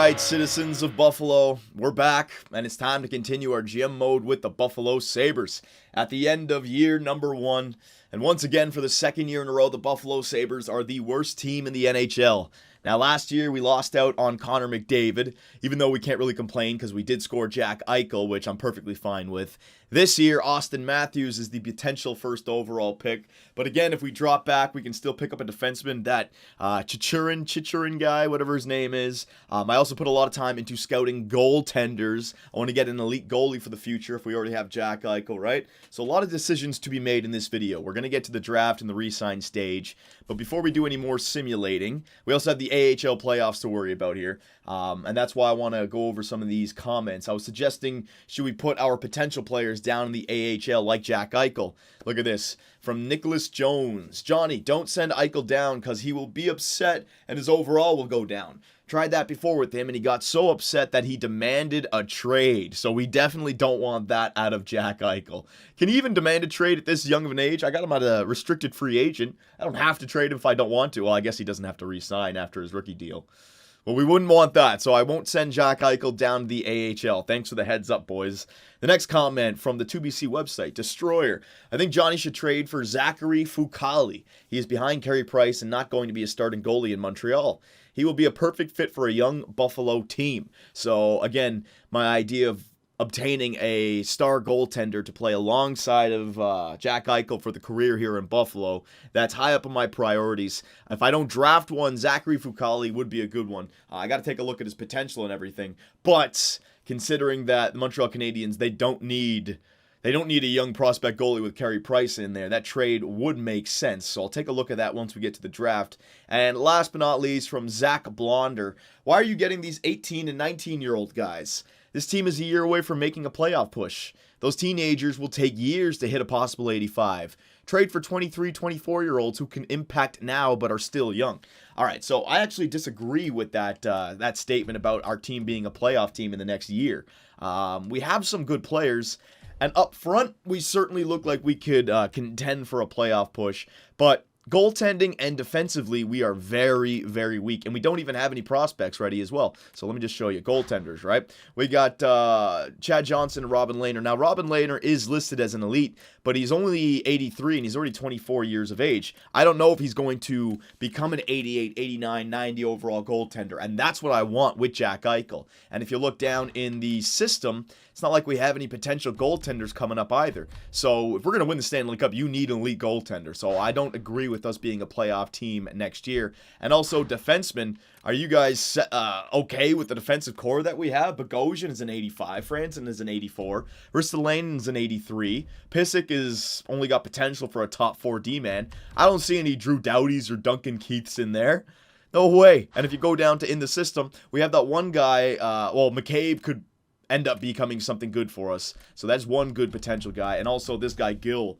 right, citizens of Buffalo, we're back, and it's time to continue our GM mode with the Buffalo Sabres at the end of year number 1. And once again, for the second year in a row, the Buffalo Sabres are the worst team in the NHL. Now, last year, we lost out on Connor McDavid, even though we can't really complain because we did score Jack Eichel, which I'm perfectly fine with. This year, Austin Matthews is the potential first overall pick. But again, if we drop back, we can still pick up a defenseman, that Chichurin guy, whatever his name is. I also put a lot of time into scouting goaltenders. I want to get an elite goalie for the future if we already have Jack Eichel, right? So a lot of decisions to be made in this video. We're going to get to the draft and the re-sign stage. But before we do any more simulating, we also have the AHL playoffs to worry about here. And that's why I want to go over some of these comments. I was suggesting, should we put our potential players down in the AHL like Jack Eichel? Look at this. From Nicholas Jones. Johnny, don't send Eichel down because he will be upset and his overall will go down. Tried that before with him and he got so upset that he demanded a trade. So we definitely don't want that out of Jack Eichel. Can he even demand a trade at this young of an age? I got him at a restricted free agent. I don't have to trade him if I don't want to. Well, I guess he doesn't have to re-sign after his rookie deal. Well, we wouldn't want that, so I won't send Jack Eichel down to the AHL. Thanks for the heads up, boys. The next comment from the 2BC website, Destroyer. I think Johnny should trade for Zachary Fucale. He is behind Carey Price and not going to be a starting goalie in Montreal. He will be a perfect fit for a young Buffalo team. So, again, my idea of obtaining a star goaltender to play alongside of Jack Eichel for the career here in Buffalo, that's high up on my priorities. If I don't draft one, Zachary Fucale would be a good one. I got to take a look at his potential and everything. But considering that the Montreal Canadiens, they don't need a young prospect goalie with Carey Price in there. That trade would make sense. So I'll take a look at that once we get to the draft. And last but not least, from Zach Blonder, why are you getting these 18 and 19-year-old guys? This team is a year away from making a playoff push. Those teenagers will take years to hit a possible 85. Trade for 23, 24-year-olds who can impact now but are still young. All right, so I actually disagree with that statement about our team being a playoff team in the next year. We have some good players, and up front, we certainly look like we could contend for a playoff push, but goaltending and defensively, we are very, very weak. And we don't even have any prospects ready as well. So let me just show you. Goaltenders, right? We got Chad Johnson and Robin Lehner. Now, Robin Lehner is listed as an elite, but he's only 83 and he's already 24 years of age. I don't know if he's going to become an 88, 89, 90 overall goaltender. And that's what I want with Jack Eichel. And if you look down in the system, it's not like we have any potential goaltenders coming up either. So if we're going to win the Stanley Cup, you need an elite goaltender. So I don't agree with us being a playoff team next year. And also defensemen, are you guys okay with the defensive core that we have? Bogosian is an 85. Franson is an 84. Ristolainen's an 83. Pysyk is only got potential for a top 4 D-man. I don't see any Drew Doughties or Duncan Keiths in there. No way. And if you go down to in the system, we have that one guy, McCabe could end up becoming something good for us. So that's one good potential guy. And also this guy, Gill,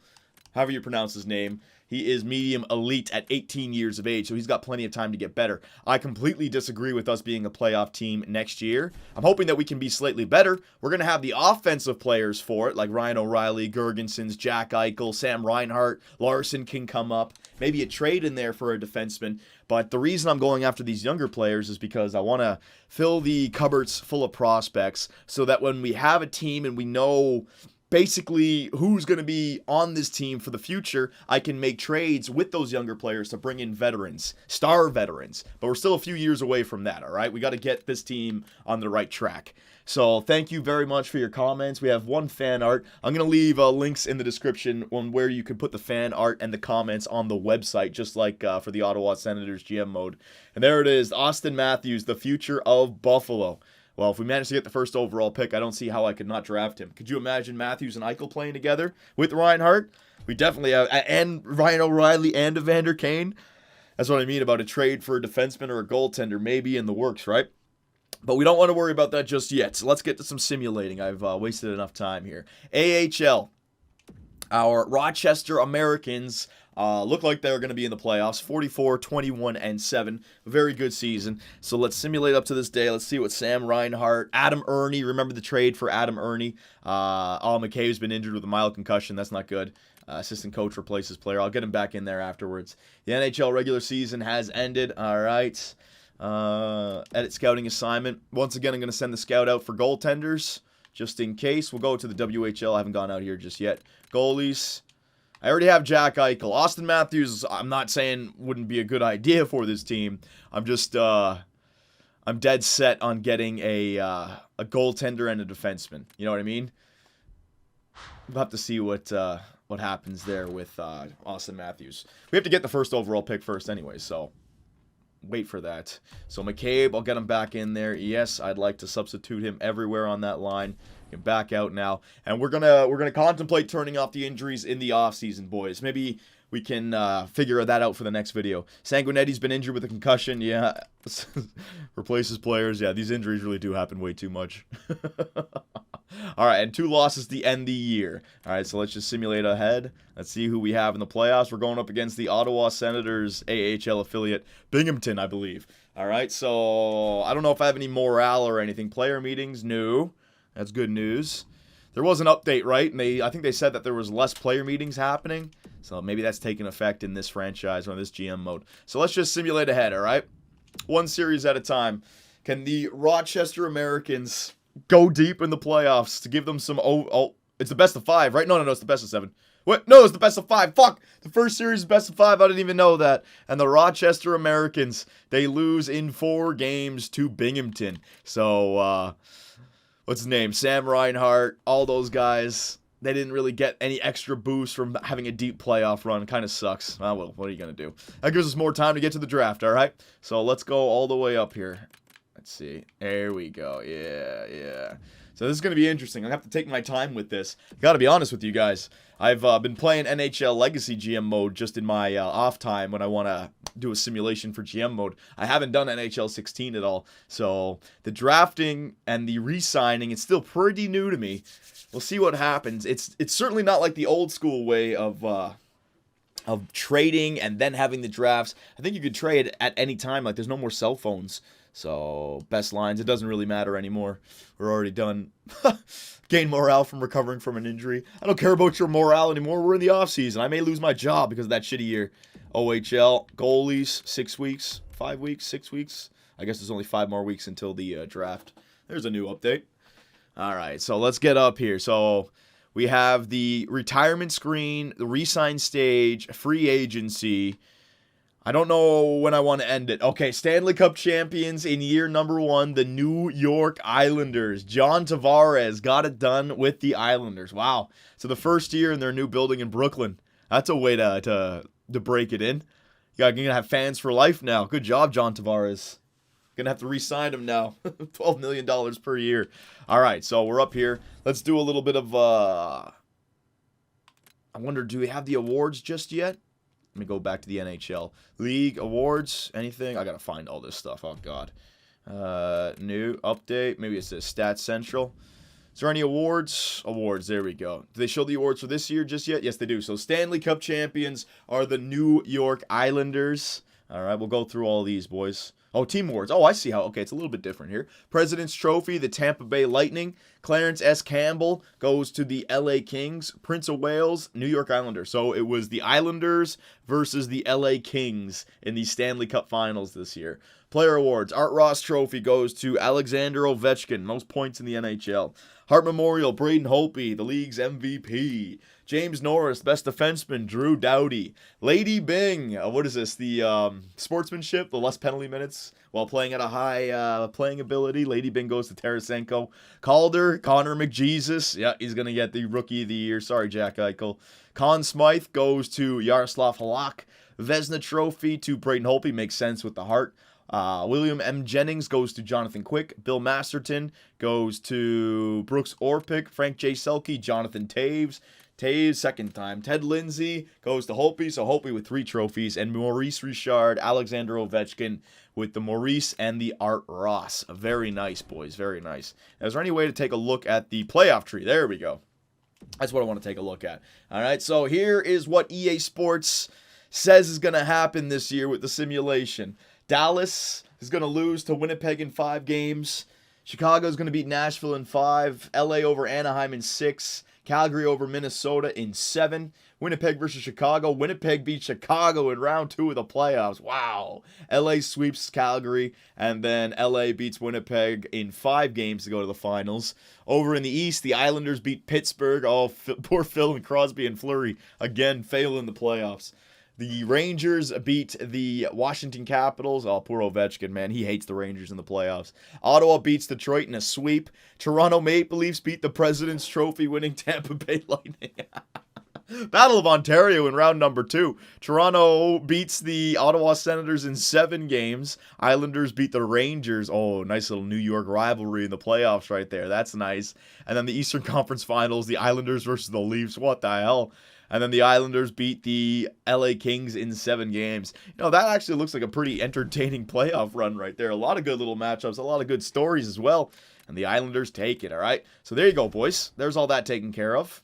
however you pronounce his name, he is medium elite at 18 years of age, so he's got plenty of time to get better. I completely disagree with us being a playoff team next year. I'm hoping that we can be slightly better. We're going to have the offensive players for it, like Ryan O'Reilly, Gergensons, Jack Eichel, Sam Reinhart, Larson can come up. Maybe a trade in there for a defenseman. But the reason I'm going after these younger players is because I want to fill the cupboards full of prospects so that when we have a team and we know basically who's going to be on this team for the future, I can make trades with those younger players to bring in veterans, star veterans. But we're still a few years away from that, all right? We got to get this team on the right track. So thank you very much for your comments. We have one fan art. I'm going to leave links in the description on where you can put the fan art and the comments on the website, just like for the Ottawa Senators GM mode. And there it is, Austin Matthews, the future of Buffalo. Well, if we manage to get the first overall pick, I don't see how I could not draft him. Could you imagine Matthews and Eichel playing together with Reinhart? We definitely have, and Ryan O'Reilly and Evander Kane. That's what I mean about a trade for a defenseman or a goaltender, maybe in the works, right? But we don't want to worry about that just yet. So let's get to some simulating. I've wasted enough time here. AHL. Our Rochester Americans look like they're going to be in the playoffs. 44, 21, and 7. Very good season. So let's simulate up to this day. Let's see what Sam Reinhart, Adam Ernie. Remember the trade for Adam Ernie? McCabe's been injured with a mild concussion. That's not good. Assistant coach replaces player. I'll get him back in there afterwards. The NHL regular season has ended. All right. Edit scouting assignment. Once again, I'm going to send the scout out for goaltenders, just in case. We'll go to the WHL. I haven't gone out here just yet. Goalies. I already have Jack Eichel. Austin Matthews, I'm not saying wouldn't be a good idea for this team. I'm just, I'm dead set on getting a goaltender and a defenseman. You know what I mean? We'll have to see what happens there with Austin Matthews. We have to get the first overall pick first anyway, so wait for that. So McCabe, I'll get him back in there. Yes, I'd like to substitute him everywhere on that line. Get back out now, and we're gonna contemplate turning off the injuries in the offseason, boys. Maybe we can figure that out for the next video. Sanguinetti's been injured with a concussion. Yeah, replaces players. Yeah, these injuries really do happen way too much. All right, and 2 losses to end the year. All right, so let's just simulate ahead. Let's see who we have in the playoffs. We're going up against the Ottawa Senators AHL affiliate, Binghamton, I believe. All right, so I don't know if I have any morale or anything. Player meetings, no. That's good news. There was an update, right? And I think they said that there was less player meetings happening. So maybe that's taking effect in this franchise or this GM mode. So let's just simulate ahead, all right? 1 series at a time. Can the Rochester Americans go deep in the playoffs to give them some... Oh, it's the best of 5, right? No, it's the best of 7. What? No, it's the best of 5. Fuck! The first series is best of 5. I didn't even know that. And the Rochester Americans, they lose in 4 games to Binghamton. So, what's his name? Sam Reinhart, all those guys, they didn't really get any extra boost from having a deep playoff run. Kind of sucks. Oh, well, what are you going to do? That gives us more time to get to the draft, all right? So let's go all the way up here. Let's see. There we go. Yeah. So this is going to be interesting. I have to take my time with this. Got to be honest with you guys. I've been playing NHL Legacy GM mode just in my off time when I want to do a simulation for GM mode. I haven't done NHL 16 at all. So the drafting and the re-signing, it's still pretty new to me. We'll see what happens. It's certainly not like the old school way of trading and then having the drafts. I think you could trade at any time. Like, there's no more cell phones. So, best lines, it doesn't really matter anymore. We're already done. Gain morale from recovering from an injury. I don't care about your morale anymore. We're in the offseason. I may lose my job because of that shitty year. OHL, goalies, 6 weeks, 5 weeks, 6 weeks. I guess there's only 5 more weeks until the draft. There's a new update. All right, so let's get up here. So, we have the retirement screen, the re-sign stage, free agency. I don't know when I want to end it. Okay, Stanley Cup champions in year number 1, the New York Islanders. John Tavares got it done with the Islanders. Wow. So the first year in their new building in Brooklyn. That's a way to break it in. You're going to have fans for life now. Good job, John Tavares. Going to have to re-sign him now. $12 million per year. All right, so we're up here. Let's do a little bit of... I wonder, do we have the awards just yet? Let me go back to the NHL. League, awards, anything? I got to find all this stuff. Oh, God. New update. Maybe it says Stats Central. Is there any awards? Awards, there we go. Do they show the awards for this year just yet? Yes, they do. So Stanley Cup champions are the New York Islanders. All right, we'll go through all these, boys. Oh, team awards. Oh, I see how. Okay, it's a little bit different here. President's Trophy, the Tampa Bay Lightning. Clarence S. Campbell goes to the LA Kings. Prince of Wales, New York Islanders. So it was the Islanders versus the LA Kings in the Stanley Cup Finals this year. Player awards. Art Ross Trophy goes to Alexander Ovechkin. Most points in the NHL. Hart Memorial, Braden Holtby, the league's MVP. James Norris, best defenseman, Drew Doughty. Lady Byng, what is this? The sportsmanship, the less penalty minutes while playing at a high playing ability. Lady Byng goes to Tarasenko. Calder, Connor McJesus. Yeah, he's going to get the Rookie of the Year. Sorry, Jack Eichel. Conn Smythe goes to Yaroslav Halak. Vezina Trophy to Braden Holtby. Makes sense with the Hart. William M. Jennings goes to Jonathan Quick. Bill Masterton goes to Brooks Orpik. Frank J. Selke, Jonathan Taves. Taves, second time. Ted Lindsay goes to Holtby. So Holtby with 3 trophies. And Maurice Richard, Alexander Ovechkin with the Maurice and the Art Ross. Very nice, boys. Very nice. Now, is there any way to take a look at the playoff tree? There we go. That's what I want to take a look at. All right, so here is what EA Sports says is going to happen this year with the simulation. Dallas is going to lose to Winnipeg in 5 games. Chicago is going to beat Nashville in 5. LA over Anaheim in 6. Calgary over Minnesota in 7. Winnipeg versus Chicago. Winnipeg beat Chicago in round 2 of the playoffs. Wow. LA sweeps Calgary, and then LA beats Winnipeg in 5 games to go to the finals. Over in the East, the Islanders beat Pittsburgh. Oh, poor Phil and Crosby and Fleury again fail in the playoffs. The Rangers beat the Washington Capitals. Oh, poor Ovechkin, man. He hates the Rangers in the playoffs. Ottawa beats Detroit in a sweep. Toronto Maple Leafs beat the President's Trophy winning Tampa Bay Lightning. Battle of Ontario in round number 2. Toronto beats the Ottawa Senators in 7 games. Islanders beat the Rangers. Oh, nice little New York rivalry in the playoffs right there. That's nice. And then the Eastern Conference Finals, the Islanders versus the Leafs. What the hell? And then the Islanders beat the LA Kings in 7 games. You know, that actually looks like a pretty entertaining playoff run right there. A lot of good little matchups, a lot of good stories as well. And the Islanders take it, all right? So there you go, boys. There's all that taken care of.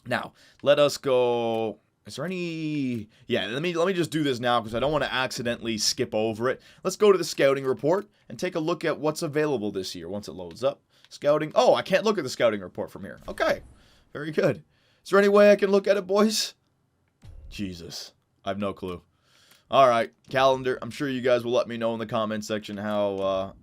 Now, let us go. Is there any... Yeah, let me just do this now because I don't want to accidentally skip over it. Let's go to the scouting report and take a look at what's available this year once it loads up. Scouting. Oh, I can't look at the scouting report from here. Okay, very good. Is there any way I can look at it, boys? Jesus, I have no clue. All right, calendar. I'm sure you guys will let me know in the comment section how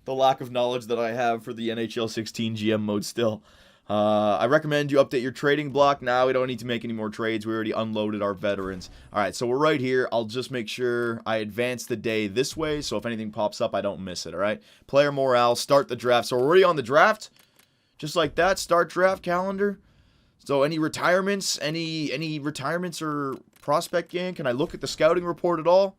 the lack of knowledge that I have for the NHL 16 GM mode still. I recommend you update your trading block now. We don't need to make any more trades. We already unloaded our veterans. All right, so we're right here. I'll just make sure I advance the day this way, so if anything pops up, I don't miss it, all right? Player morale, start the draft. So we're already on the draft. Just like that, start draft calendar. So any retirements, any retirements or prospect game? Can I look at the scouting report at all?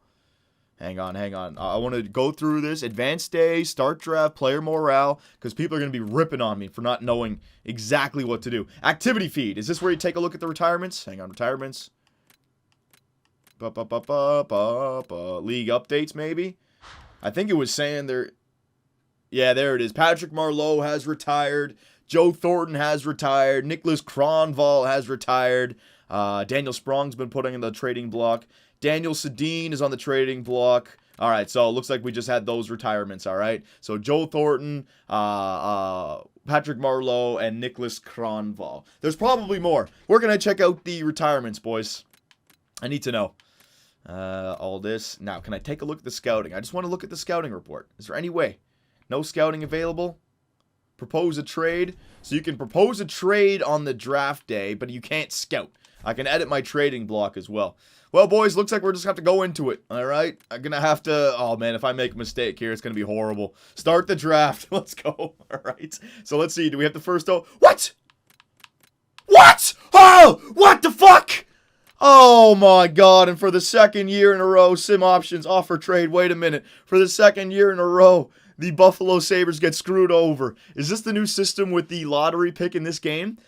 Hang on. I want to go through this. Advanced day, start draft, player morale, because people are going to be ripping on me for not knowing exactly what to do. Activity feed. Is this where you take a look at the retirements? Hang on, retirements. League updates, maybe? I think it was saying there... Yeah, there it is. Patrick Marleau has retired. Joe Thornton has retired. Nicholas Kronwall has retired. Daniel Sprong's been putting in the trading block. Daniel Sedin is on the trading block. All right, so it looks like we just had those retirements, all right? So Joe Thornton, Patrick Marleau, and Nicholas Kronwall. There's probably more. We're going to check out the retirements, boys. I need to know. All this. Now, can I take a look at the scouting? I just want to look at the scouting report. Is there any way? No scouting available? Propose a trade. So you can propose a trade on the draft day, but you can't scout. I can edit my trading block as well. Well, boys, looks like we're just going to have to go into it. All right? I'm going to have to... Oh, man, if I make a mistake here, it's going to be horrible. Start the draft. Let's go. All right. So let's see. Do we have the first... Oh, what? What? Oh, what the fuck? Oh, my God. And for the second year in a row, Sim Options offer trade. Wait a minute. For the second year in a row, the Buffalo Sabres get screwed over. Is this the new system with the lottery pick in this game?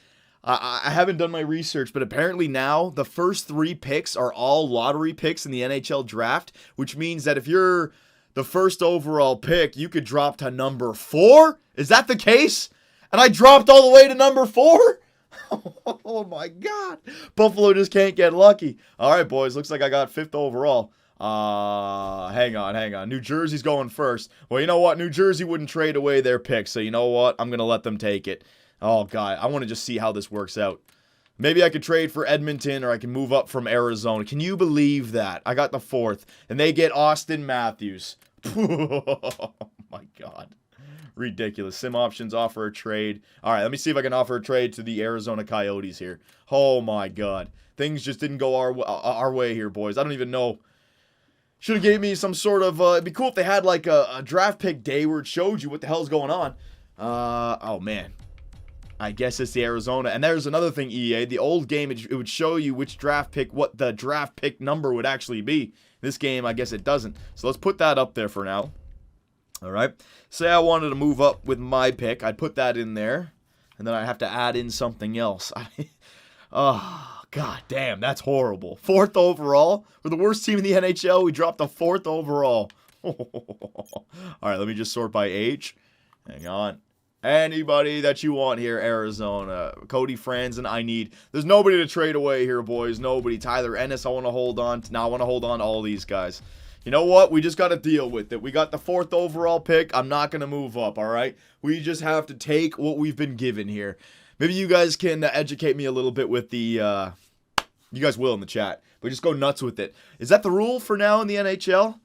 I haven't done my research, but apparently now the first 3 picks are all lottery picks in the NHL draft, which means that if you're the first overall pick, you could drop to number 4? Is that the case? And I dropped all the way to number 4? Oh my God. Buffalo just can't get lucky. All right, boys. Looks like I got 5th overall. Hang on. New Jersey's going first. Well, you know what? New Jersey wouldn't trade away their pick, so you know what? I'm going to let them take it. Oh, God. I want to just see how this works out. Maybe I could trade for Edmonton or I can move up from Arizona. Can you believe that? I got the 4th, and they get Austin Matthews. Oh, my God. Ridiculous. Sim Options offer a trade. All right, let me see if I can offer a trade to the Arizona Coyotes here. Oh, my God. Things just didn't go our way here, boys. I don't even know. Should have gave me some sort of... it'd be cool if they had like a draft pick day where it showed you what the hell's going on. Oh, man. I guess it's the Arizona. And there's another thing, EA. The old game, it would show you which draft pick, what the draft pick number would actually be. This game, I guess it doesn't. So let's put that up there for now. All right. Say I wanted to move up with my pick. I'd put that in there. And then I'd have to add in something else. Oh, God damn. That's horrible. 4th overall. We're the worst team in the NHL. We dropped the 4th overall. All right. Let me just sort by age. Hang on. Anybody that you want here, Arizona. Cody Franzen, I need. There's nobody to trade away here, boys. Nobody. Tyler Ennis, I want to hold on to. Now I want to hold on to all these guys. You know what? We just got to deal with it. We got the 4th overall pick. I'm not going to move up, all right? We just have to take what we've been given here. Maybe you guys can educate me a little bit with the, you guys will in the chat, but just go nuts with it. Is that the rule for now in the NHL?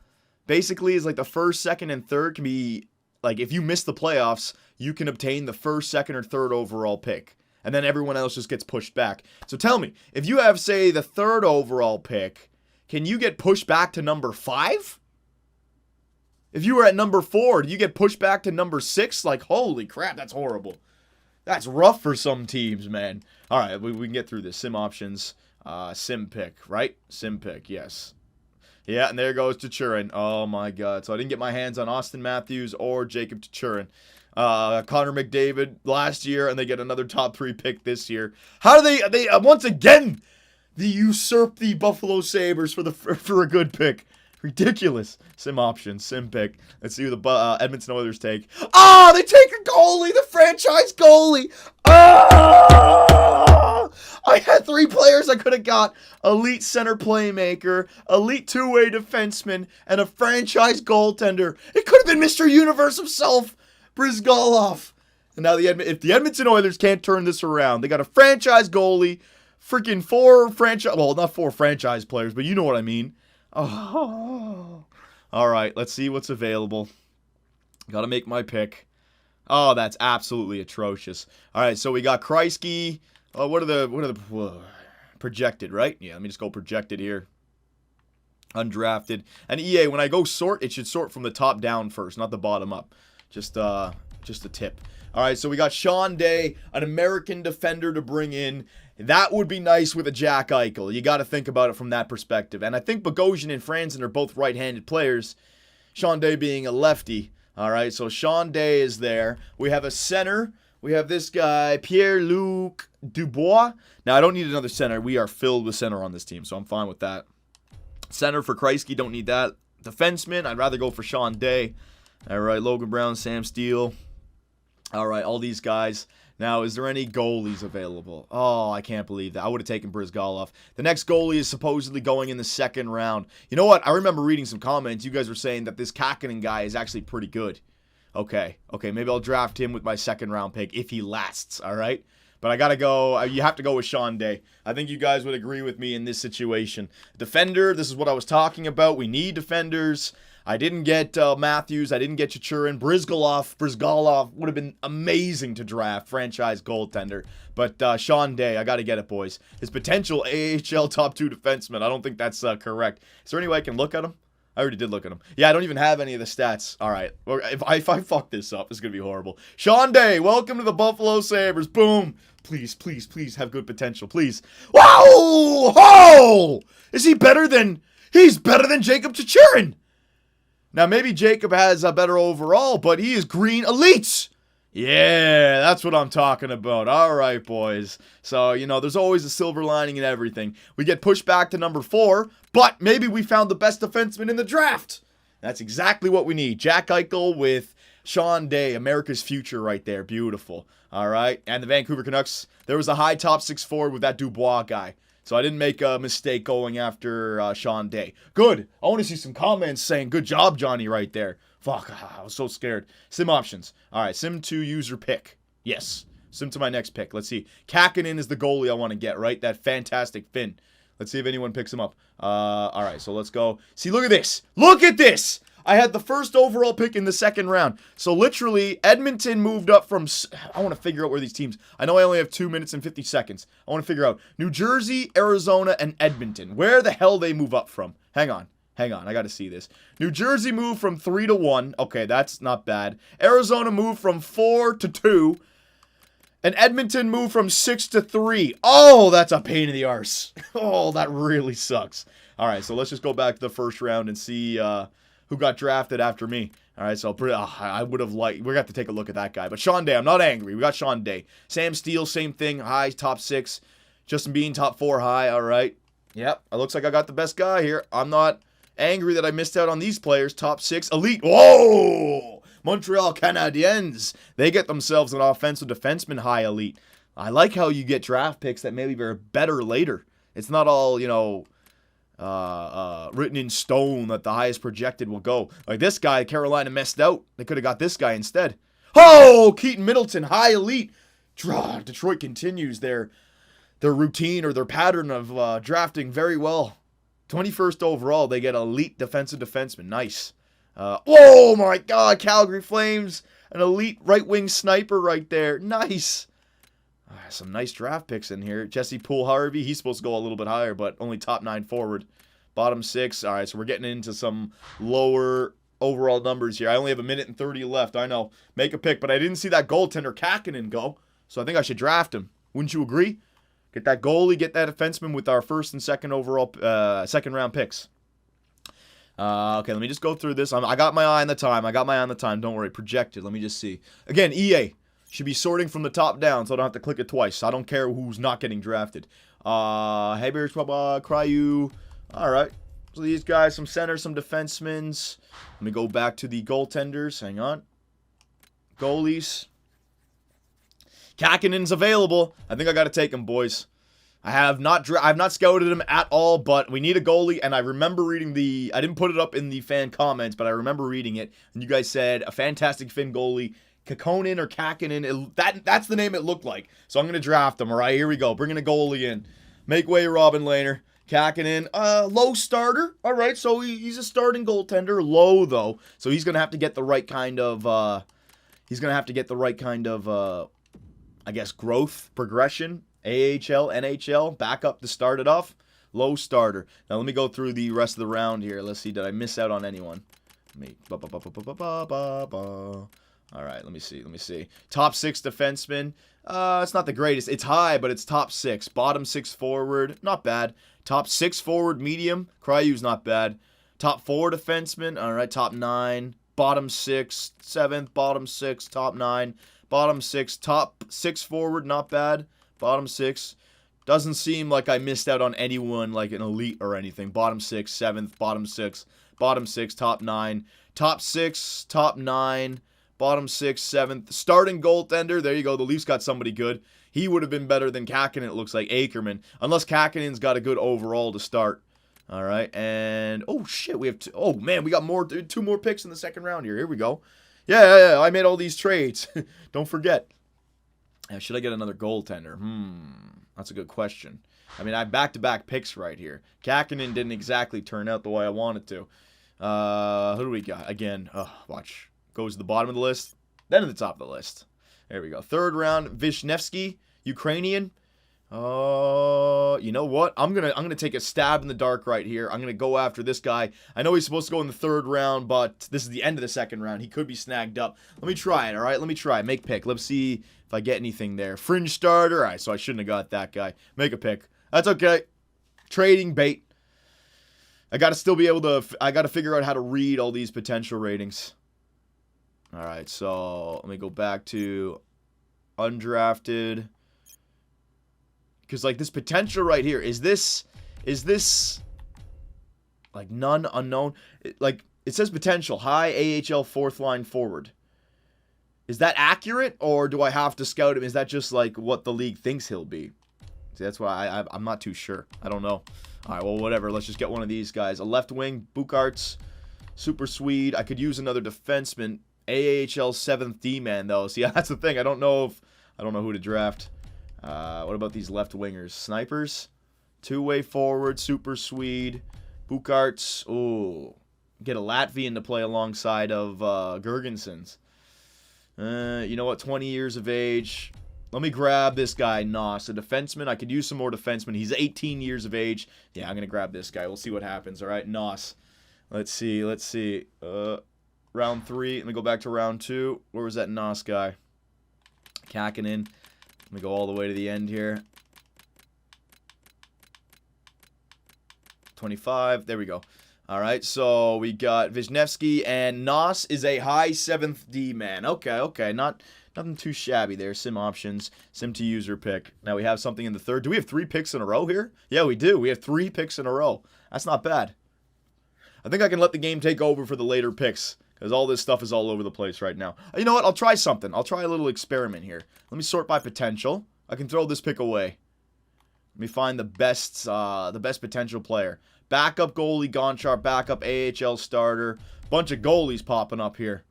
Basically, is like the first, second, and third can be, like, if you miss the playoffs, you can obtain the first, second, or third overall pick. And then everyone else just gets pushed back. So tell me, if you have, say, the third overall pick, can you get pushed back to number 5? If you were at number 4, do you get pushed back to number 6? Like, holy crap, that's horrible. That's rough for some teams, man. All right, we can get through this. Sim options, sim pick, right? Sim pick, yes. Yeah, and there goes Chichurin. Oh, my God. So I didn't get my hands on Austin Matthews or Jacob Chichurin. Connor McDavid last year, and they get another top 3 pick this year. How do they once again, they usurp the Buffalo Sabres for a good pick. Ridiculous. Sim options, sim pick. Let's see who the Edmonton Oilers take. Oh, they take a goalie, the franchise goalie. Oh! I had 3 players I could have got. Elite center playmaker, elite two-way defenseman, and a franchise goaltender. It could have been Mr. Universe himself, Brizgalov. And now if the Edmonton Oilers can't turn this around, they got a franchise goalie, freaking 4 franchise, well, not 4 franchise players, but you know what I mean. Oh. All right, let's see what's available. Got to make my pick. Oh, that's absolutely atrocious. All right, so we got Kreisky. What are the projected, right? Yeah, let me just go projected here. Undrafted. And EA, when I go sort, it should sort from the top down first, not the bottom up. Just a tip. All right, so we got Sean Day, an American defender to bring in. That would be nice with a Jack Eichel. You got to think about it from that perspective. And I think Bogosian and Franzen are both right-handed players. Sean Day being a lefty. All right, so Sean Day is there. We have a center. We have this guy, Pierre-Luc Dubois. Now, I don't need another center. We are filled with center on this team, so I'm fine with that. Center for Kreisky, don't need that. Defenseman, I'd rather go for Sean Day. All right, Logan Brown, Sam Steele. All right, all these guys. Now, is there any goalies available? Oh, I can't believe that. I would have taken Brizgalov. The next goalie is supposedly going in the second round. You know what? I remember reading some comments. You guys were saying that this Kakkonen guy is actually pretty good. Okay, maybe I'll draft him with my second round pick if he lasts, all right? But I got to go. You have to go with Sean Day. I think you guys would agree with me in this situation. Defender, this is what I was talking about. We need defenders. I didn't get Matthews. I didn't get Chichurin. Brizgalov would have been amazing to draft. Franchise goaltender. But Sean Day, I got to get it, boys. His potential AHL top 2 defenseman. I don't think that's correct. Is there any way I can look at him? I already did look at him. Yeah, I don't even have any of the stats. All right. If I fuck this up, it's going to be horrible. Sean Day, welcome to the Buffalo Sabres. Boom. Please, please, please have good potential. Please. Wow! Oh! Is he better than... He's better than Jacob Chichurin. Now, maybe Jacob has a better overall, but he is green elites. Yeah, that's what I'm talking about. All right, boys. So, there's always a silver lining in everything. We get pushed back to number 4, but maybe we found the best defenseman in the draft. That's exactly what we need. Jack Eichel with Sean Day, America's future right there. Beautiful. All right. And the Vancouver Canucks, there was a high top 6 forward with that Dubois guy. So I didn't make a mistake going after Sean Day. Good. I want to see some comments saying, good job, Johnny, right there. Fuck, I was so scared. Sim options. All right, sim to user pick. Yes. Sim to my next pick. Let's see. Kakkonen is the goalie I want to get, right? That fantastic Finn. Let's see if anyone picks him up. All right, so let's go. See, look at this. Look at this. I had the first overall pick in the second round. So literally, Edmonton moved up from... I want to figure out where these teams... I know I only have 2 minutes and 50 seconds. I want to figure out New Jersey, Arizona, and Edmonton. Where the hell they move up from? Hang on. I got to see this. New Jersey moved from 3 to 1. Okay, that's not bad. Arizona moved from 4 to 2. And Edmonton moved from 6 to 3. Oh, that's a pain in the arse. Oh, that really sucks. All right, so let's just go back to the first round and see... who got drafted after me. All right, so I would have liked... We're going to have to take a look at that guy. But Sean Day, I'm not angry. We got Sean Day. Sam Steele, same thing. High, top 6. Justin Bean, top 4 high. All right. Yep, it looks like I got the best guy here. I'm not angry that I missed out on these players. Top 6. Elite. Whoa! Montreal Canadiens. They get themselves an offensive defenseman high elite. I like how you get draft picks that maybe are better later. It's not all, written in stone that the highest projected will go. Like this guy, Carolina messed out. They could have got this guy instead. Oh, Keaton Middleton, high elite. Detroit continues their routine or their pattern of drafting very well. 21st overall, they get elite defensive defenseman. Nice. Oh my God, Calgary Flames, an elite right-wing sniper right there. Nice. Some nice draft picks in here. Jesse Poole-Harvey, he's supposed to go a little bit higher, but only top 9 forward. Bottom 6. All right, so we're getting into some lower overall numbers here. I only have a minute and 30 left. I know. Make a pick, but I didn't see that goaltender Kakkonen go, so I think I should draft him. Wouldn't you agree? Get that goalie, get that defenseman with our first and second overall, second round picks. Okay, let me just go through this. I got my eye on the time. Don't worry. Projected. Let me just see. Again, EA should be sorting from the top down, so I don't have to click it twice. I don't care who's not getting drafted. Hey, Bears, Cryu. All right. So these guys, some centers, some defensemen. Let me go back to the goaltenders. Hang on. Goalies. Kakkonen's available. I think I got to take him, boys. I've not scouted him at all, but we need a goalie, and I remember reading I didn't put it up in the fan comments, but I remember reading it, and you guys said a fantastic Finn goalie, Kakkonen or Kakkonen, that's the name it looked like. So I'm going to draft him, all right? Here we go. Bringing a goalie in. Make way, Robin Lehner. Kakkonen, low starter. All right, so he's a starting goaltender. Low, though, so he's going to have to get the right kind of, I guess, growth, progression, AHL, NHL, back up to start it off. Low starter. Now, let me go through the rest of the round here. Let's see, did I miss out on anyone? All right, let me see. Top 6 defensemen. It's not the greatest. It's high, but it's top 6. Bottom 6 forward, not bad. Top 6 forward, medium. Cryu's not bad. Top 4 defensemen. All right, top 9. Bottom 6, 7th. Bottom 6, top 9. Bottom 6, top 6 forward, not bad. Bottom 6. Doesn't seem like I missed out on anyone like an elite or anything. Bottom 6, 7th, bottom 6, bottom 6, top 9. Top 6, top 9, bottom 6, 7th. Starting goaltender, there you go. The Leafs got somebody good. He would have been better than Kakkonen, it looks like. Ackerman. Unless Kakkonen's got a good overall to start. All right, and oh shit, we have oh man, we got two more picks in the second round here. Here we go. Yeah, I made all these trades. Don't forget. Should I get another goaltender? That's a good question. I mean, I have back-to-back picks right here. Kakkonen didn't exactly turn out the way I wanted to. Who do we got? Again, watch. Goes to the bottom of the list, then to the top of the list. There we go. Third round, Vishnevsky, Ukrainian. You know what? I'm gonna take a stab in the dark right here. I'm gonna go after this guy. I know he's supposed to go in the third round, but this is the end of the second round. He could be snagged up. Let me try it, all right? Let me try. Make pick. Let's see if I get anything there. Fringe starter. All right, so I shouldn't have got that guy. Make a pick. That's okay. Trading bait. I gotta still be able to. I gotta figure out how to read all these potential ratings. All right, so let me go back to undrafted. Because, like, this potential right here, is this, like, none, unknown? Like, it says potential, high AHL fourth line forward. Is that accurate, or do I have to scout him? Is that just, like, what the league thinks he'll be? See, that's why I'm not too sure. I don't know. All right, well, whatever. Let's just get one of these guys. A left wing, Bukarts, super Swede. I could use another defenseman. AHL 7th D-man, though. See, that's the thing. I don't know who to draft. What about these left wingers? Snipers, two-way forward, super Swede, Bukarts. Ooh, get a Latvian to play alongside of Gergensons. You know what? 20 years of age. Let me grab this guy, Nos, a defenseman. I could use some more defensemen. He's 18 years of age. Yeah, I'm gonna grab this guy. We'll see what happens. All right, Nos. Let's see. Round 3. Let me go back to round 2. Where was that Nos guy? Kakkonen. Let me go all the way to the end here. 25. There we go. All right, so we got Vishnevsky, and Nos is a high 7th D-man. Okay. Nothing too shabby there. Sim options. Sim to user pick. Now we have something in the third. Do we have 3 picks in a row here? Yeah, we do. We have 3 picks in a row. That's not bad. I think I can let the game take over for the later picks, because all this stuff is all over the place right now. You know what? I'll try something. I'll try a little experiment here. Let me sort by potential. I can throw this pick away. Let me find the best potential player. Backup goalie, Gonchar. Backup AHL starter. Bunch of goalies popping up here.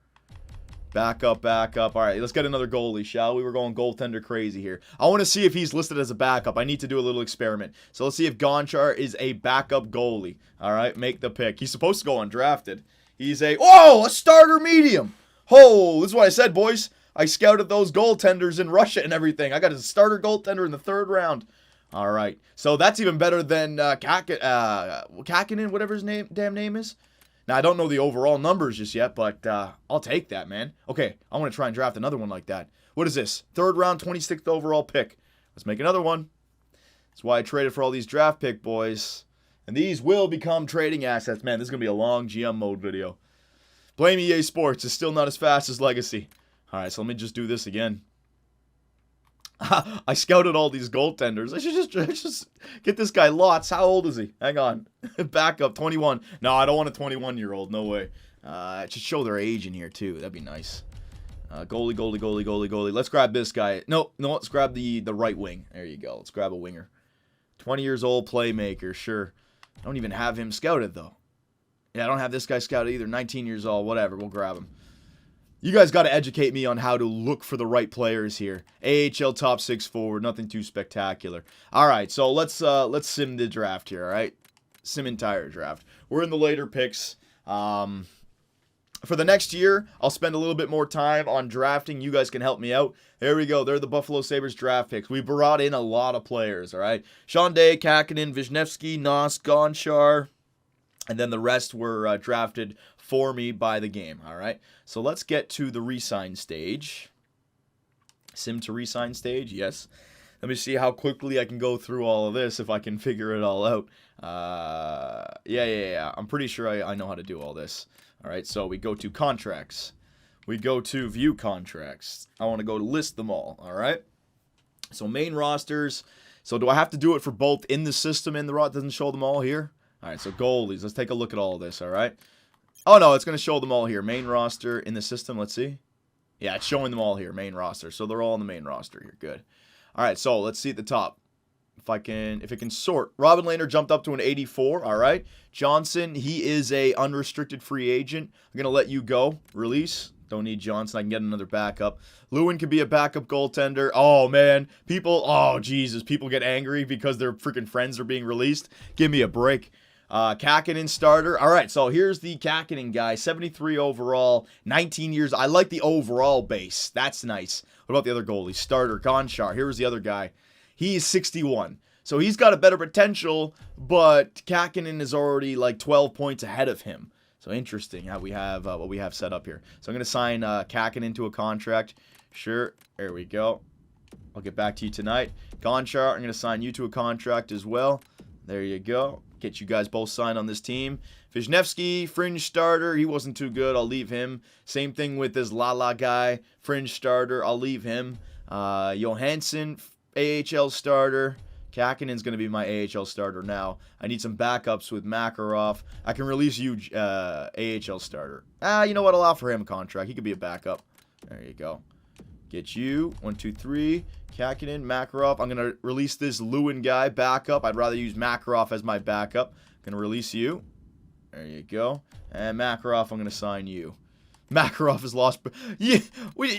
Back up, back up. All right, let's get another goalie, shall we? We're going goaltender crazy here. I want to see if he's listed as a backup. I need to do a little experiment. So let's see if Gonchar is a backup goalie. All right, make the pick. He's supposed to go undrafted. He's a starter medium. Oh, this is what I said, boys. I scouted those goaltenders in Russia and everything. I got a starter goaltender in the 3rd round. All right, so that's even better than Kakinen, whatever his damn name is. Now, I don't know the overall numbers just yet, but I'll take that, man. Okay, I want to try and draft another one like that. What is this? 3rd round, 26th overall pick. Let's make another one. That's why I traded for all these draft pick boys. And these will become trading assets. Man, this is going to be a long GM mode video. Blame EA Sports. It's still not as fast as Legacy. All right, so let me just do this again. I scouted all these goaltenders. I should just get this guy Lots. How old is he? Hang on. Back up, 21. No, I don't want a 21-year-old. No way. It should show their age in here, too. That'd be nice. Goalie. Let's grab this guy. No, let's grab the right wing. There you go. Let's grab a winger. 20 years old, playmaker. Sure. I don't even have him scouted, though. Yeah, I don't have this guy scouted either. 19 years old. Whatever. We'll grab him. You guys got to educate me on how to look for the right players here. AHL top 6 forward, nothing too spectacular. All right, so let's sim the draft here, all right? Sim entire draft. We're in the later picks. For the next year, I'll spend a little bit more time on drafting. You guys can help me out. There we go. They're the Buffalo Sabres draft picks. We brought in a lot of players, all right? Sean Day, Kakinen, Wisniewski, Nos, Gonchar, and then the rest were drafted for me by the game, all right? So let's get to the re-sign stage. Sim to re-sign stage, yes. Let me see how quickly I can go through all of this if I can figure it all out. Yeah. I'm pretty sure I know how to do all this. All right, so we go to contracts. We go to view contracts. I want to go to list them all right? So main rosters. So do I have to do it for both in the system and the roster? Doesn't show them all here? All right, so goalies. Let's take a look at all of this, all right? Oh, no, it's going to show them all here. Main roster in the system. Let's see. Yeah, it's showing them all here. Main roster. So they're all in the main roster here. Good. All right, so let's see at the top. If it can sort. Robin Lehner jumped up to an 84. All right. Johnson, he is a unrestricted free agent. I'm going to let you go. Release. Don't need Johnson. I can get another backup. Lewin could be a backup goaltender. Oh, man. Jesus. People get angry because their freaking friends are being released. Give me a break. Kakinen starter. All right, so here's the Kakinen guy. 73 overall, 19 years. I like the overall base. That's nice. What about the other goalie? Starter, Gonchar. Here's the other guy. He's 61. So he's got a better potential, but Kakinen is already like 12 points ahead of him. So interesting how we have what we have set up here. So I'm going to sign Kakinen to a contract. Sure. There we go. I'll get back to you tonight. Gonchar, I'm going to sign you to a contract as well. There you go. Get you guys both signed on this team. Wisniewski, fringe starter. He wasn't too good. I'll leave him. Same thing with this Lala guy. Fringe starter. I'll leave him. Johansson, AHL starter. Kakinen's going to be my AHL starter now. I need some backups with Makarov. I can release you, AHL starter. You know what? I'll offer him a contract. He could be a backup. There you go. Get you. 1, 2, 3. Kakinen, Makarov. I'm going to release this Lewin guy backup. I'd rather use Makarov as my backup. I'm going to release you. There you go. And Makarov, I'm going to sign you. Makarov is lost. Yeah,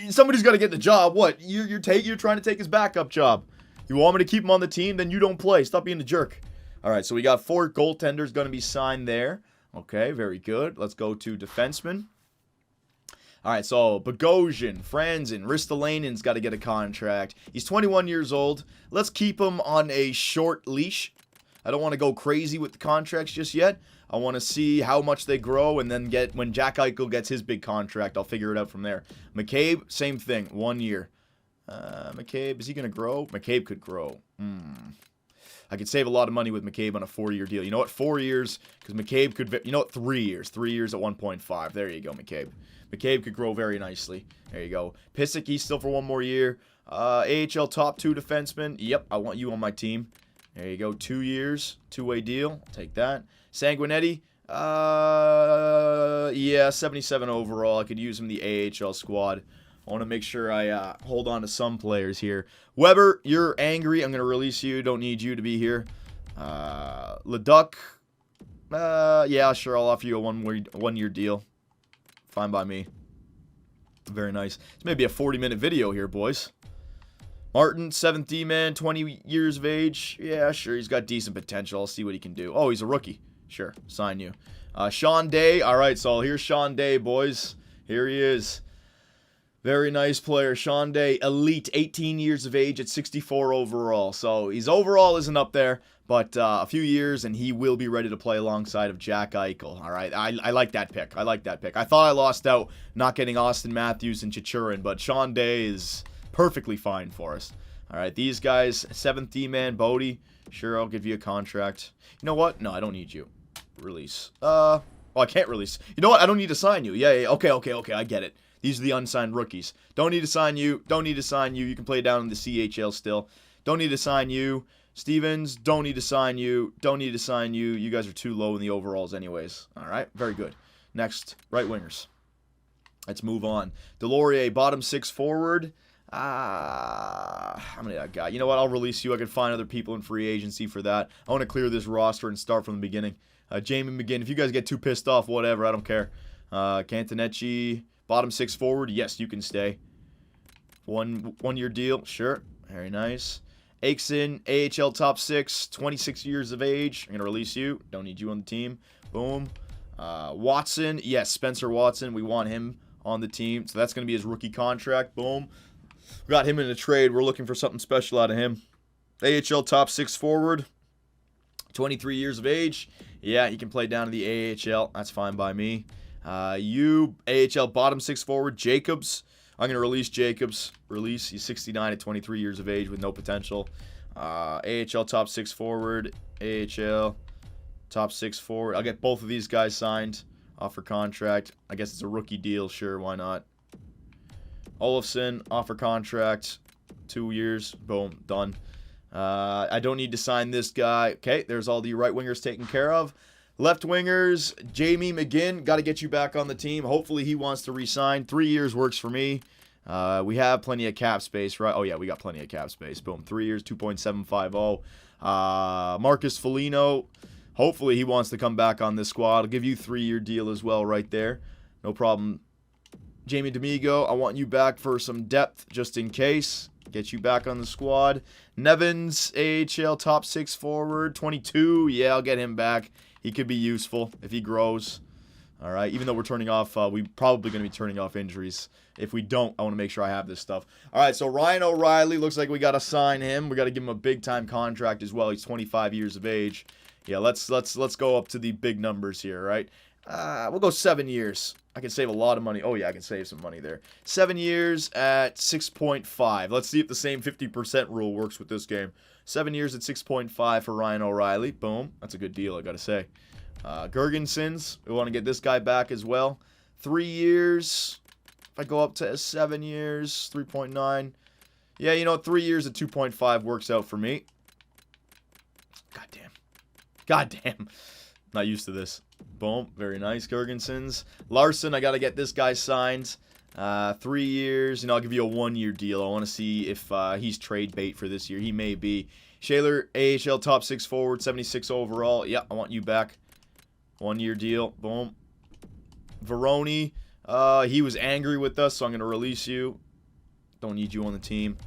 somebody's got to get the job. What? You're trying to take his backup job. You want me to keep him on the team? Then you don't play. Stop being a jerk. All right, so we got 4 goaltenders going to be signed there. Okay, very good. Let's go to defensemen. All right, so Bogosian, Franzen, Ristolanen's got to get a contract. He's 21 years old. Let's keep him on a short leash. I don't want to go crazy with the contracts just yet. I want to see how much they grow, and then when Jack Eichel gets his big contract, I'll figure it out from there. McCabe, same thing, 1 year. McCabe, is he going to grow? McCabe could grow. I could save a lot of money with McCabe on a 4-year deal. You know what? 4 years, because McCabe could, you know what? 3 years. 3 years at 1.5. There you go, McCabe. McCabe could grow very nicely. There you go. Pissick, he's still for 1 more year. AHL top 2 defenseman. Yep, I want you on my team. There you go. 2 years. 2-way deal. I'll take that. Sanguinetti. Yeah, 77 overall. I could use him in the AHL squad. I want to make sure I hold on to some players here. Weber, you're angry. I'm going to release you. Don't need you to be here. Leduc. Yeah, sure. I'll offer you a 1-year deal. Fine by me. Very nice. It's maybe a 40-minute video here, boys. Martin, 7th D-man, 20 years of age. Yeah, sure, he's got decent potential. I'll see what he can do. Oh, he's a rookie. Sure, sign you. Sean Day. All right, so here's Sean Day, boys. Here he is. Very nice player. Sean Day, elite, 18 years of age at 64 overall. So his overall isn't up there, but a few years and he will be ready to play alongside of Jack Eichel. All right, I like that pick. I like that pick. I thought I lost out not getting Austin Matthews and Chichurin, but Sean Day is perfectly fine for us. All right, these guys, 7th D-man, Bodie. Sure, I'll give you a contract. You know what? No, I don't need you. Release. Oh, I can't release. You know what? I don't need to sign you. Yeah, okay, I get it. These are the unsigned rookies. Don't need to sign you. Don't need to sign you. You can play down in the CHL still. Don't need to sign you. Stevens, don't need to sign you. Don't need to sign you. You guys are too low in the overalls anyways. All right, very good. Next, right wingers. Let's move on. Delorier, bottom 6 forward. How many I got? You know what? I'll release you. I can find other people in free agency for that. I want to clear this roster and start from the beginning. Jamie McGinn, if you guys get too pissed off, whatever. I don't care. Cantonecchi. Bottom 6 forward, yes, you can stay. One-year deal, sure. Very nice. Aikson, AHL top 6, 26 years of age. I'm going to release you. Don't need you on the team. Boom. Watson, yes, Spencer Watson. We want him on the team. So that's going to be his rookie contract. Boom. We got him in a trade. We're looking for something special out of him. AHL top 6 forward, 23 years of age. Yeah, he can play down in the AHL. That's fine by me. You, AHL bottom 6 forward, Jacobs. I'm going to release Jacobs. Release. He's 69 at 23 years of age with no potential. AHL top 6 forward. AHL top 6 forward. I'll get both of these guys signed. Offer contract. I guess it's a rookie deal. Sure, why not? Olofsson, offer contract. 2 years. Boom. Done. I don't need to sign this guy. Okay, there's all the right wingers taken care of. Left wingers, Jamie McGinn, got to get you back on the team. Hopefully he wants to re-sign. 3 years works for me. We have plenty of cap space, right? Oh, yeah, we got plenty of cap space. Boom, 3 years, 2.750. Marcus Foligno, hopefully he wants to come back on this squad. I'll give you a 3-year deal as well right there. No problem. Jamie D'Amigo, I want you back for some depth just in case. Get you back on the squad. Nevins, AHL top 6 forward, 22. Yeah, I'll get him back. He could be useful if he grows. All right, even though we're turning off, we're probably going to be turning off injuries. If we don't, I want to make sure I have this stuff. All right, so Ryan O'Reilly, looks like we got to sign him. We got to give him a big-time contract as well. He's 25 years of age. Yeah, let's go up to the big numbers here, right? We'll go 7 years. I can save a lot of money. Oh, yeah, I can save some money there. 7 years at 6.5. Let's see if the same 50% rule works with this game. 7 years at 6.5 for Ryan O'Reilly. Boom. That's a good deal, I got to say. Gergensons, we want to get this guy back as well. 3 years. If I go up to 7 years, 3.9. Yeah, you know, 3 years at 2.5 works out for me. Goddamn. Not used to this. Boom. Very nice, Gergensons. Larson, I got to get this guy signed. 3 years. You know, I'll give you a 1-year deal. I want to see if he's trade bait for this year. He may be. Shaler, AHL top 6 forward, 76 overall. Yeah, I want you back. 1-year deal. Boom. Veroni, he was angry with us, so I'm going to release you. Don't need you on the team.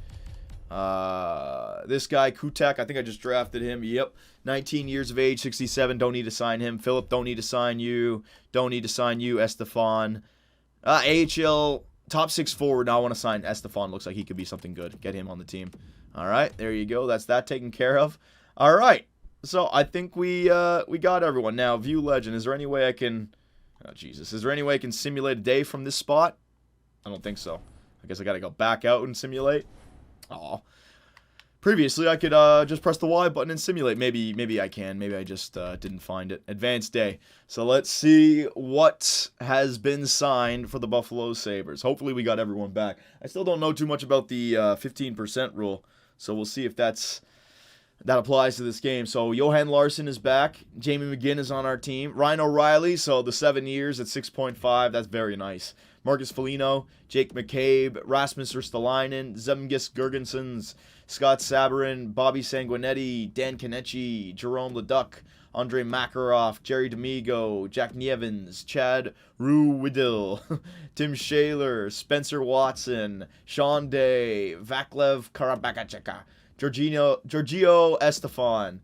This guy, Kutak, I think I just drafted him. Yep. 19 years of age, 67. Don't need to sign him. Philip, don't need to sign you. Don't need to sign you. Estefan. AHL top 6 forward. Now I want to sign Estefan. Looks like he could be something good. Get him on the team. All right, there you go. That's that taken care of. All right. So I think we got everyone. Now, View Legend. Is there any way I can... Oh, Jesus. Is there any way I can simulate a day from this spot? I don't think so. I guess I got to go back out and simulate. Aw. Previously, I could just press the Y button and simulate. Maybe I can. Maybe I just didn't find it. Advanced day. So let's see what has been signed for the Buffalo Sabres. Hopefully we got everyone back. I still don't know too much about the 15% rule. So we'll see if that applies to this game. So Johan Larson is back. Jamie McGinn is on our team. Ryan O'Reilly, so the 7 years at 6.5. That's very nice. Marcus Foligno, Jake McCabe, Rasmus Ristolainen, Zemgus Gergensons, Scott Sabarin, Bobby Sanguinetti, Dan Canecci, Jerome Leduc, Andre Makarov, Jerry D'Amigo, Jack Nievans, Chad Ruhwedel, Tim Shaler, Spencer Watson, Sean Day, Vaclav Karabakacheka, Giorgio Estefan,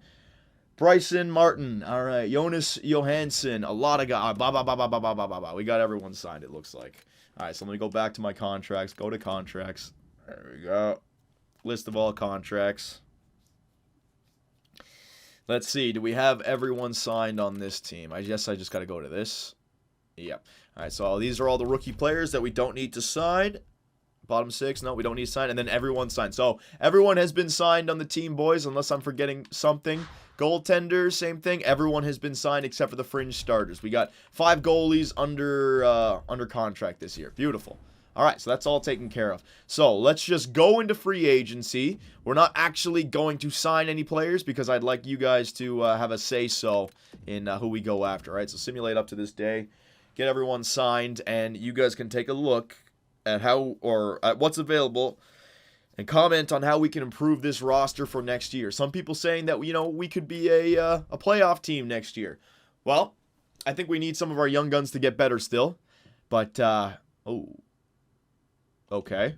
Bryson Martin, all right, Jonas Johansson, a lot of guys, we got everyone signed, it looks like. All right, so let me go back to my contracts, go to contracts, there we go, list of all contracts. Let's see, do we have everyone signed on this team? I guess I just got to go to this. Yep. All right, so these are all the rookie players that we don't need to sign. Bottom 6, no, we don't need to sign. And then everyone signed. So everyone has been signed on the team, boys, unless I'm forgetting something. Goaltenders, same thing. Everyone has been signed except for the fringe starters. We got 5 goalies under contract this year. Beautiful. All right, so that's all taken care of. So let's just go into free agency. We're not actually going to sign any players because I'd like you guys to have a say-so in who we go after. All right, so simulate up to this day. Get everyone signed, and you guys can take a look at how or at what's available and comment on how we can improve this roster for next year. Some people saying that, you know, we could be a playoff team next year. Well, I think we need some of our young guns to get better still. But, okay.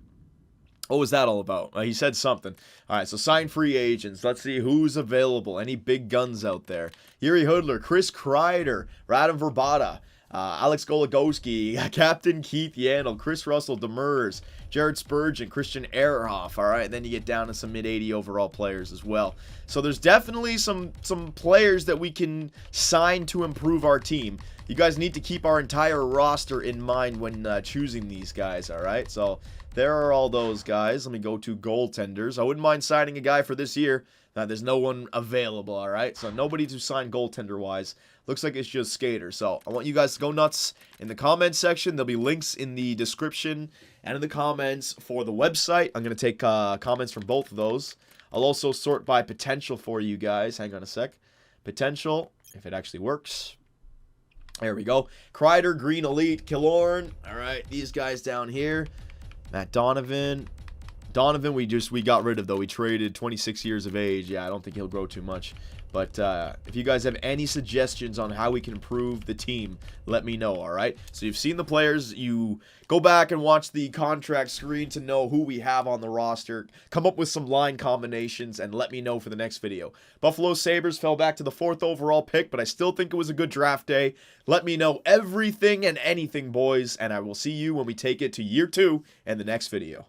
What was that all about? He said something. All right, so sign free agents. Let's see who's available. Any big guns out there? Yuri Hudler, Chris Kreider, Radim Verbata, Alex Goligoski, Captain Keith Yandel, Chris Russell, Demers, Jared Spurgeon, Christian Ehrhoff. All right, and then you get down to some mid-80 overall players as well. So there's definitely some players that we can sign to improve our team. You guys need to keep our entire roster in mind when choosing these guys, all right? So there are all those guys. Let me go to goaltenders. I wouldn't mind signing a guy for this year. There's no one available, all right? So nobody to sign goaltender-wise. Looks like it's just skaters. So I want you guys to go nuts in the comments section. There'll be links in the description and in the comments for the website. I'm going to take comments from both of those. I'll also sort by potential for you guys. Hang on a sec. Potential, if it actually works. There we go. Kreider, Green Elite, Killorn. All right, these guys down here. Matt Donovan. Donovan, we got rid of, though. We traded 26 years of age. Yeah, I don't think he'll grow too much. But if you guys have any suggestions on how we can improve the team, let me know, all right? So you've seen the players. You go back and watch the contract screen to know who we have on the roster. Come up with some line combinations and let me know for the next video. Buffalo Sabres fell back to the 4th overall pick, but I still think it was a good draft day. Let me know everything and anything, boys, and I will see you when we take it to year 2 in the next video.